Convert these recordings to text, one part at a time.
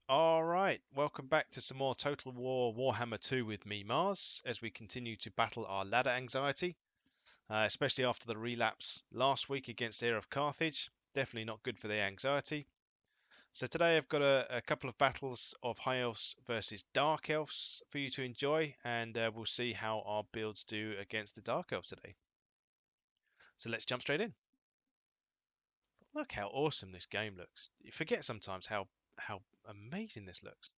Alright, welcome back to some more Total War Warhammer 2 with me, Mars, as we continue to battle our ladder anxiety, especially after the relapse last week against Heir of Carthage. Definitely not good for the anxiety. So today I've got a couple of battles of High Elves versus Dark Elves for you to enjoy, and we'll see how our builds do against the Dark Elves today. So let's jump straight in. Look how awesome this game looks. You forget sometimes how amazing this looks.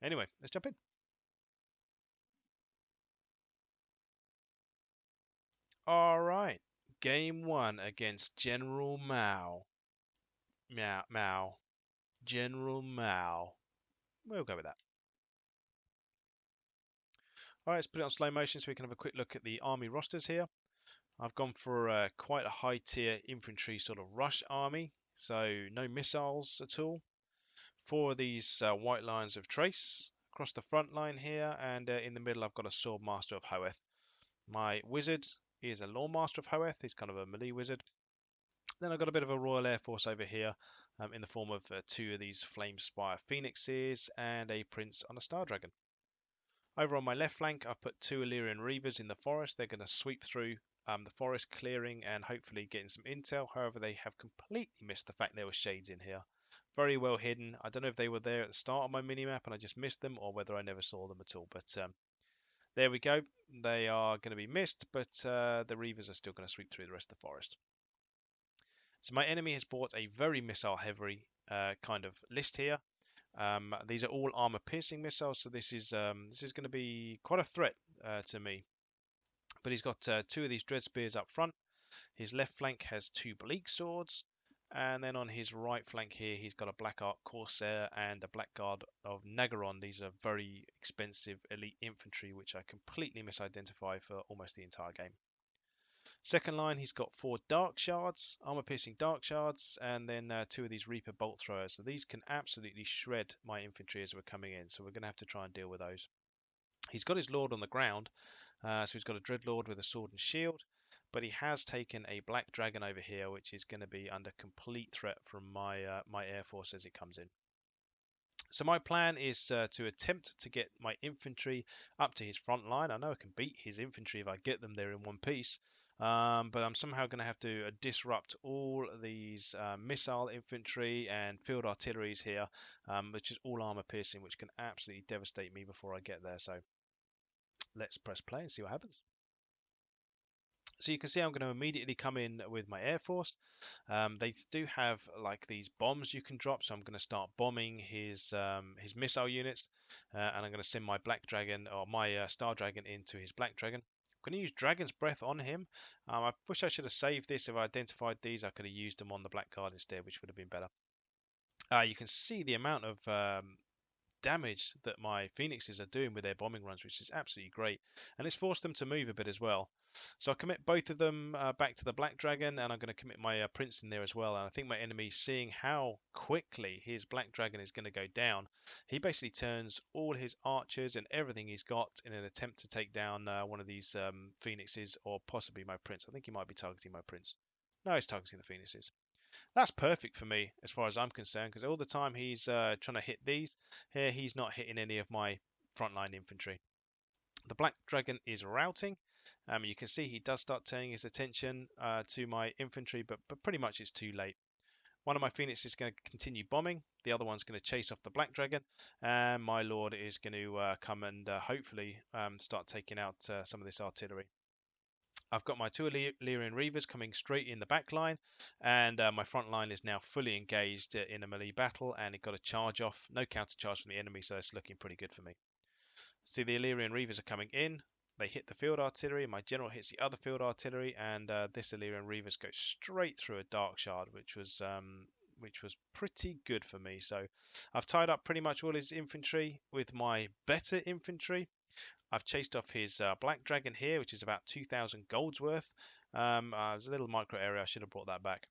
Anyway, let's jump in. All right. Game one against General Mao. Meow, Mao. General Mao. We'll go with that. All right, let's put it on slow motion so we can have a quick look at the army rosters here. I've gone for quite a high tier infantry sort of rush army, so no missiles at all. Four of these white lines of trace across the front line here, and in the middle I've got a sword master of Hoeth. My wizard is a law master of Hoeth. He's kind of a melee wizard. Then I've got a bit of a Royal Air Force over here in the form of two of these Flame Spire Phoenixes and a Prince on a Star Dragon. Over on my left flank, I've put two Illyrian Reavers in the forest. They're going to sweep through the forest, clearing and hopefully getting some intel. However, they have completely missed the fact there were shades in here. Very well hidden. I don't know if they were there at the start of my minimap and I just missed them, or whether I never saw them at all. But there we go. They are going to be missed, but the Reavers are still going to sweep through the rest of the forest. So my enemy has bought a very missile heavy kind of list here. These are all armor piercing missiles, so this is going to be quite a threat to me. But he's got two of these dread spears up front. His left flank has two bleak swords, and then on his right flank here, he's got a Black Ark Corsair and a Black Guard of Nagaron. These are very expensive elite infantry, which I completely misidentify for almost the entire game. Second line, he's got four Dark Shards, armor-piercing Dark Shards, and then two of these Reaper Bolt Throwers. So these can absolutely shred my infantry as we're coming in, so we're going to have to try and deal with those. He's got his Lord on the ground, so he's got a Dreadlord with a sword and shield, but he has taken a Black Dragon over here, which is going to be under complete threat from my Air Force as it comes in. So my plan is to attempt to get my infantry up to his front line. I know I can beat his infantry if I get them there in one piece, but I'm somehow going to have to disrupt all these missile infantry and field artilleries here, which is all armor piercing, which can absolutely devastate me before I get there. So let's press play and see what happens. So you can see I'm going to immediately come in with my Air Force. They do have like these bombs you can drop, so I'm going to start bombing his missile units, and I'm going to send my Black Dragon or my Star Dragon into his Black Dragon. I'm going to use Dragon's Breath on him. I wish I should have saved this. If I identified these, I could have used them on the Black Guard instead, which would have been better. You can see the amount of damage that my Phoenixes are doing with their bombing runs, which is absolutely great. And it's forced them to move a bit as well. So I commit both of them back to the Black Dragon, and I'm going to commit my Prince in there as well. And I think my enemy, seeing how quickly his Black Dragon is going to go down, he basically turns all his archers and everything he's got in an attempt to take down one of these Phoenixes, or possibly my Prince. I think he might be targeting my Prince. No, he's targeting the Phoenixes. That's perfect for me as far as I'm concerned, because all the time he's trying to hit these, here he's not hitting any of my frontline infantry. The Black Dragon is routing. You can see he does start turning his attention to my infantry, but pretty much it's too late. One of my Phoenix is going to continue bombing. The other one's going to chase off the Black Dragon. And my Lord is going to come and hopefully start taking out some of this artillery. I've got my two Illyrian Reavers coming straight in the back line, and my front line is now fully engaged in a melee battle, and it got a charge off. No counter charge from the enemy, so it's looking pretty good for me. See, the Illyrian Reavers are coming in. They hit the field artillery. My general hits the other field artillery, and this Illyrian Reavers go straight through a Dark Shard, which was pretty good for me. So I've tied up pretty much all his infantry with my better infantry. I've chased off his Black Dragon here, which is about 2,000 golds worth. There's a little micro area. I should have brought that back.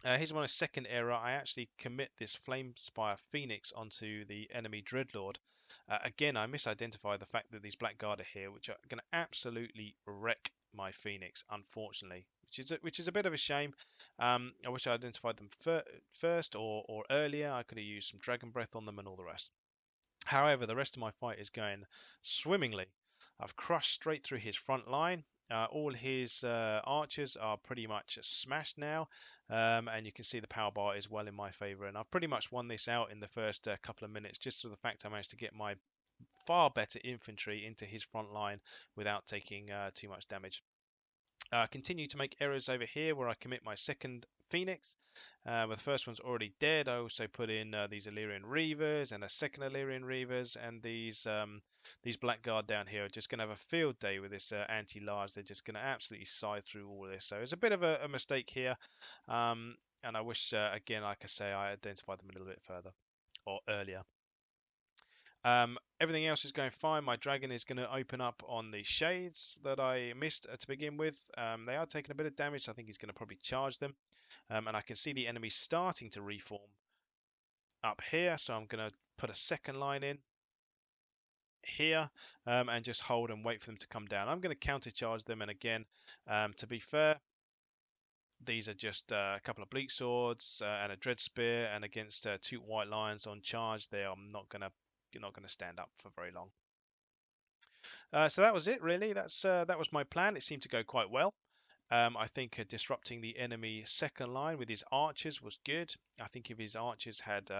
Here's my second error. I actually commit this Flame Spire Phoenix onto the enemy Dreadlord. Again, I misidentify the fact that these Black Guard are here, which are going to absolutely wreck my Phoenix, unfortunately. which is a bit of a shame. I wish I identified them first or earlier. I could have used some dragon breath on them and all the rest. However, the rest of my fight is going swimmingly. I've crushed straight through his front line. All his archers are pretty much smashed now, and you can see the power bar is well in my favour. And I've pretty much won this out in the first couple of minutes, just for the fact I managed to get my far better infantry into his front line without taking too much damage. Continue to make errors over here where I commit my second Phoenix. But the first one's already dead. I also put in these Illyrian Reavers and a second Illyrian Reavers, and these Blackguard down here are just going to have a field day with this anti-large. They're just going to absolutely scythe through all of this. So it's a bit of a mistake here, and I wish, again, like I say, I identified them a little bit further or earlier. Everything else is going fine. My dragon is going to open up on the shades that I missed to begin with. They are taking a bit of damage, so I think he's going to probably charge them. And I can see the enemy starting to reform up here, so I'm going to put a second line in here and just hold and wait for them to come down. I'm going to countercharge them, and again, to be fair, these are just a couple of bleak swords and a dread spear, and against two white lions on charge, they are not going to stand up for very long. So that was it, really. That was my plan. It seemed to go quite well. I think disrupting the enemy second line with his archers was good. I think if his archers had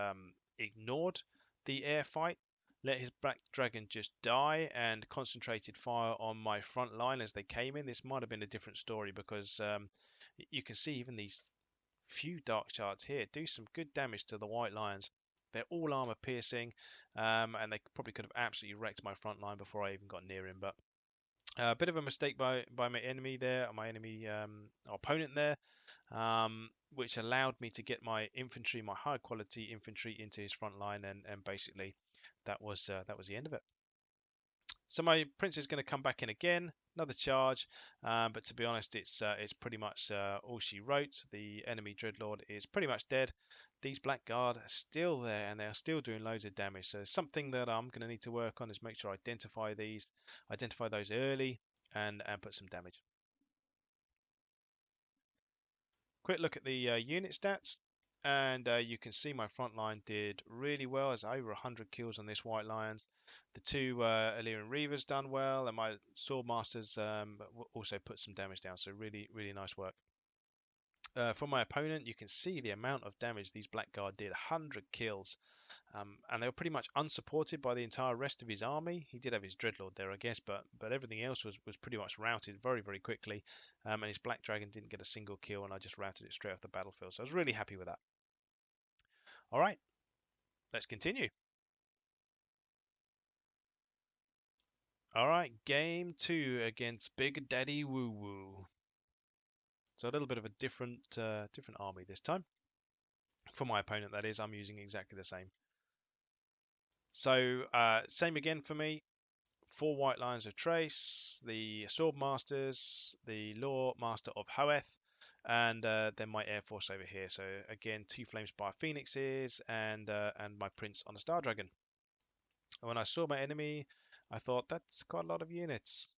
ignored the air fight, let his black dragon just die, and concentrated fire on my front line as they came in, this might have been a different story, because you can see even these few dark shards here do some good damage to the white lions. They're all armor piercing, and they probably could have absolutely wrecked my front line before I even got near him. But a bit of a mistake by my enemy there, my enemy opponent there, which allowed me to get my infantry, my high quality infantry, into his front line, and basically that was the end of it. So my prince is going to come back in again, another charge, but to be honest, it's pretty much all she wrote. The enemy dreadlord is pretty much dead. These blackguard are still there, and they are still doing loads of damage. So something that I'm going to need to work on is make sure I identify those early, and put some damage. Quick look at the unit stats, and you can see my front line did really well. There's over 100 kills on this white lions. The two Illyrian Reavers done well, and my sword masters also put some damage down. So really, really nice work. For my opponent, you can see the amount of damage these Blackguard did. 100 kills. And they were pretty much unsupported by the entire rest of his army. He did have his Dreadlord there, I guess, but everything else was pretty much routed very, very quickly. And his Black Dragon didn't get a single kill, and I just routed it straight off the battlefield. So I was really happy with that. All right, let's continue. All right, game 2 against Big Daddy Woo Woo. So a little bit of a different army this time. For my opponent, that is, I'm using exactly the same. So same again for me. 4 white lines of Trace, the Sword Masters, the Law Master of Hoeth, and then my Air Force over here. So again, 2 Flamespire Phoenixes and my Prince on a Star Dragon. And when I saw my enemy, I thought that's quite a lot of units.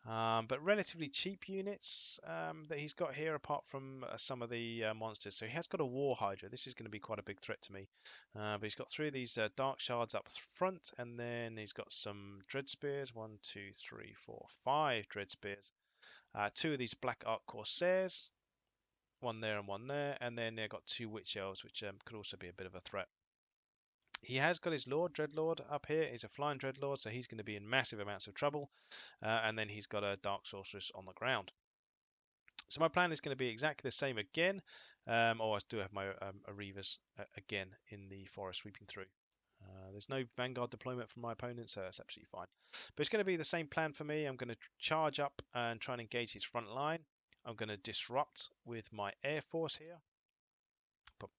But relatively cheap units that he's got here, apart from some of the monsters. So he has got a War Hydra. This is going to be quite a big threat to me. But he's got 3 of these Dark Shards up front, and then he's got some Dread Spears. 1, 2, 3, 4, 5 Dread Spears. 2 of these Black Ark Corsairs. 1 there and 1 there. And then they've got 2 Witch Elves, which could also be a bit of a threat. He has got his Lord, Dreadlord, up here. He's a flying Dreadlord, so he's going to be in massive amounts of trouble. And then he's got a Dark Sorceress on the ground. So my plan is going to be exactly the same again. I do have my Reavers again in the forest sweeping through. There's no Vanguard deployment from my opponent, so that's absolutely fine. But it's going to be the same plan for me. I'm going to charge up and try and engage his front line. I'm going to disrupt with my Air Force here.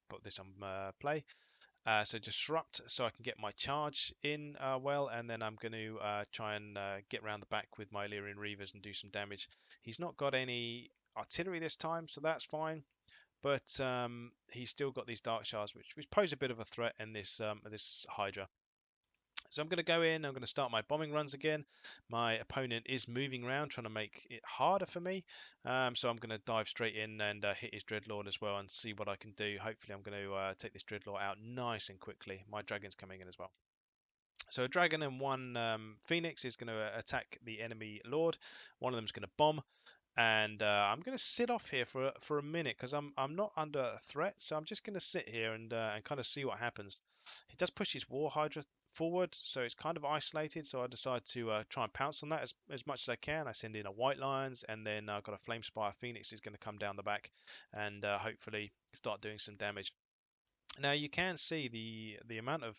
Put this on play. So disrupt so I can get my charge in well, and then I'm going to try and get around the back with my Illyrian Reavers and do some damage. He's not got any artillery this time, so that's fine. But he's still got these Dark Shards, which pose a bit of a threat in this Hydra. So I'm going to go in, I'm going to start my bombing runs again. My opponent is moving around, trying to make it harder for me. So I'm going to dive straight in and hit his Dreadlord as well and see what I can do. Hopefully I'm going to take this Dreadlord out nice and quickly. My dragon's coming in as well. So a dragon and one phoenix is going to attack the enemy lord. One of them is going to bomb, and I'm going to sit off here for a minute because I'm not under a threat. So I'm just going to sit here and kind of see what happens. He does push his war hydra forward, so it's kind of isolated. So I decide to try and pounce on that as much as I can. I send in a white lions, and then I've got a flame spire phoenix is going to come down the back and hopefully start doing some damage. Now you can see the amount of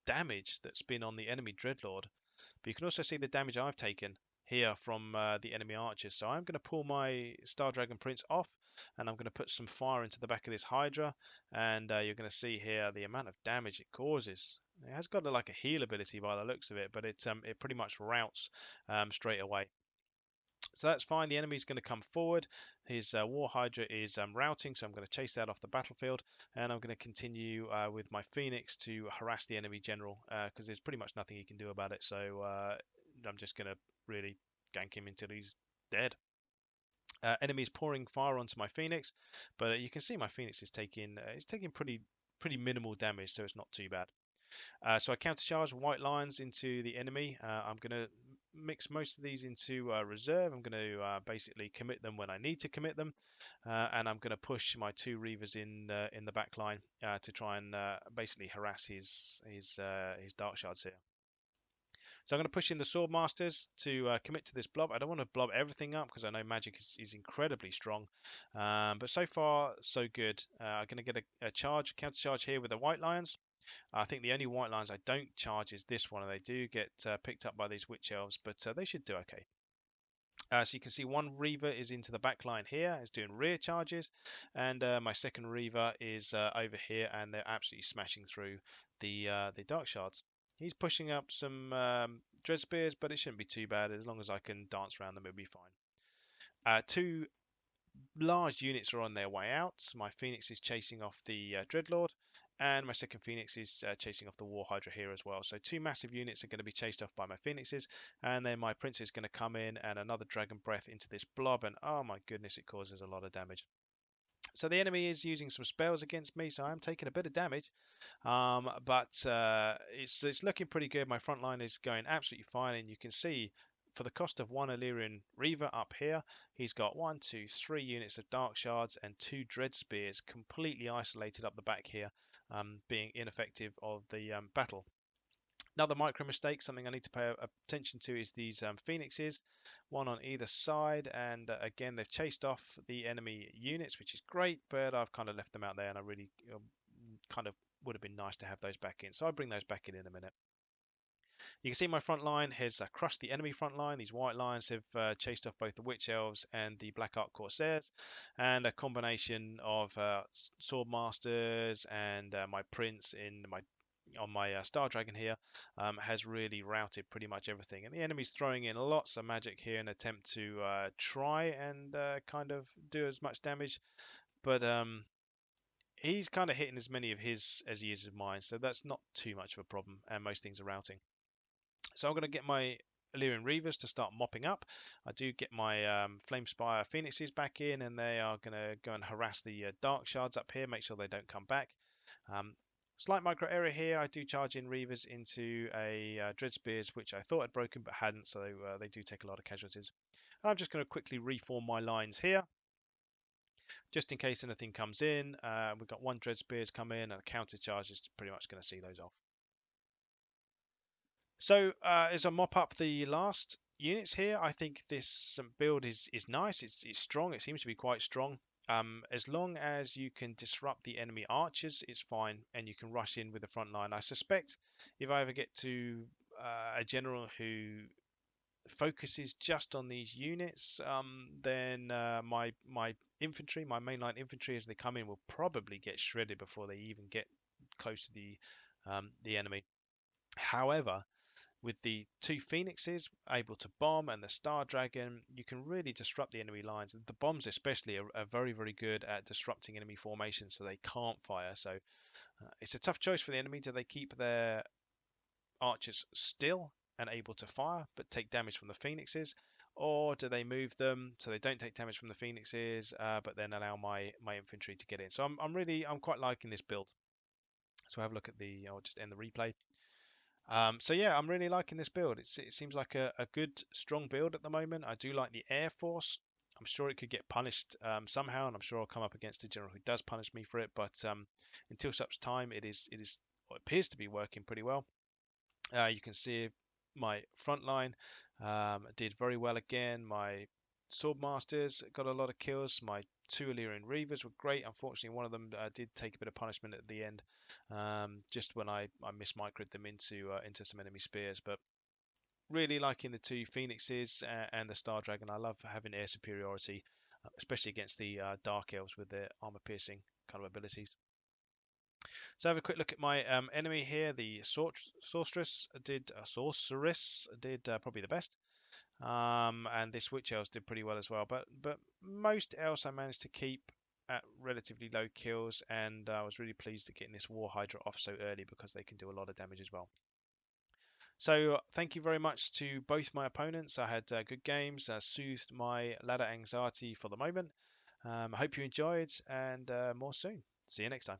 damage that's been on the enemy Dreadlord, but you can also see the damage I've taken here from the enemy archers. So I'm going to pull my Star Dragon Prince off, and I'm going to put some fire into the back of this Hydra, and you're going to see here the amount of damage it causes. It has got like a heal ability by the looks of it, but it pretty much routs straight away. So that's fine. The enemy's going to come forward. His War Hydra is routing, so I'm going to chase that off the battlefield, and I'm going to continue with my Phoenix to harass the enemy general because there's pretty much nothing he can do about it. So I'm just going to really gank him until he's dead. Enemies pouring fire onto my Phoenix, but you can see my Phoenix is taking pretty minimal damage, so it's not too bad. So I countercharge white lions into the enemy. I'm going to mix most of these into reserve. I'm going to basically commit them when I need to commit them, and I'm going to push my two reavers in the back line to try and basically harass his dark shards here. So I'm going to push in the sword masters to commit to this blob. I don't want to blob everything up because I know magic is incredibly strong, but so far so good. I'm going to get a counter charge here with the white lions. I think the only white lines I don't charge is this one, and they do get picked up by these witch elves, but they should do okay. So you can see one Reaver is into the back line here, is doing rear charges, and my second Reaver is over here, and they're absolutely smashing through the Dark Shards. He's pushing up some Dread Spears, but it shouldn't be too bad. As long as I can dance around them, it'll be fine. Two large units are on their way out. My Phoenix is chasing off the Dreadlord, and my second Phoenix is chasing off the War Hydra here as well. So two massive units are going to be chased off by my Phoenixes, and then my Prince is going to come in and another Dragon Breath into this blob, and oh my goodness, it causes a lot of damage. So the enemy is using some spells against me, so I'm taking a bit of damage, but it's looking pretty good. My front line is going absolutely fine, and you can see for the cost of one Illyrian Reaver up here, he's got 1, 2, 3 units of Dark Shards and 2 Dread Spears completely isolated up the back here, being ineffective of the battle. Another micro mistake, something I need to pay attention to, is these Phoenixes, one on either side, and again they've chased off the enemy units, which is great, but I've kind of left them out there, and I really kind of would have been nice to have those back in. So I'll bring those back in a minute. You can see my front line has crushed the enemy front line. These white lions have chased off both the Witch Elves and the Black Ark Corsairs, and a combination of Sword Masters and my Prince on my Star Dragon here has really routed pretty much everything. And the enemy's throwing in lots of magic here in an attempt to try and kind of do as much damage, but he's kind of hitting as many of his as he is of mine, so that's not too much of a problem, and most things are routing. So I'm going to get my Illyrian Reavers to start mopping up. I do get my Flamespire Phoenixes back in, and they are going to go and harass the Dark Shards up here, make sure they don't come back. Slight micro error here. I do charge in Reavers into a Dread Spears, which I thought had broken but hadn't, so they do take a lot of casualties. And I'm just going to quickly reform my lines here, just in case anything comes in. We've got one Dread Spears come in, and a counter charge is pretty much going to see those off. So as I mop up the last units here, I think this build is nice. It's strong. It seems to be quite strong. As long as you can disrupt the enemy archers, it's fine, and you can rush in with the front line. I suspect if I ever get to a general who focuses just on these units, then my infantry, my mainline infantry, as they come in, will probably get shredded before they even get close to the enemy. However, with the two Phoenixes able to bomb and the Star Dragon, you can really disrupt the enemy lines. The bombs especially are very, very good at disrupting enemy formations, so they can't fire. So it's a tough choice for the enemy. Do they keep their archers still and able to fire, but take damage from the phoenixes, or do they move them so they don't take damage from the phoenixes, but then allow my infantry to get in? So I'm quite liking this build. So have a look at I'll just end the replay. So yeah, I'm really liking this build. It seems like a good, strong build at the moment. I do like the Air Force. I'm sure it could get punished somehow, and I'm sure I'll come up against a general who does punish me for it. But until such time, it appears to be working pretty well. You can see my front line did very well again. My Swordmasters got a lot of kills. My two Illyrian Reavers were great. Unfortunately, one of them did take a bit of punishment at the end, just when I mismicroed them into some enemy spears. But really liking the two Phoenixes and the Star Dragon. I love having air superiority, especially against the Dark Elves with their armor piercing kind of abilities. So have a quick look at my enemy here. The sorceress did probably the best, and this witch elves did pretty well as well. But most else I managed to keep at relatively low kills, and I was really pleased at getting this war hydra off so early because they can do a lot of damage as well. So thank you very much to both my opponents. I had good games, soothed my ladder anxiety for the moment. I hope you enjoyed, and more soon. See you next time.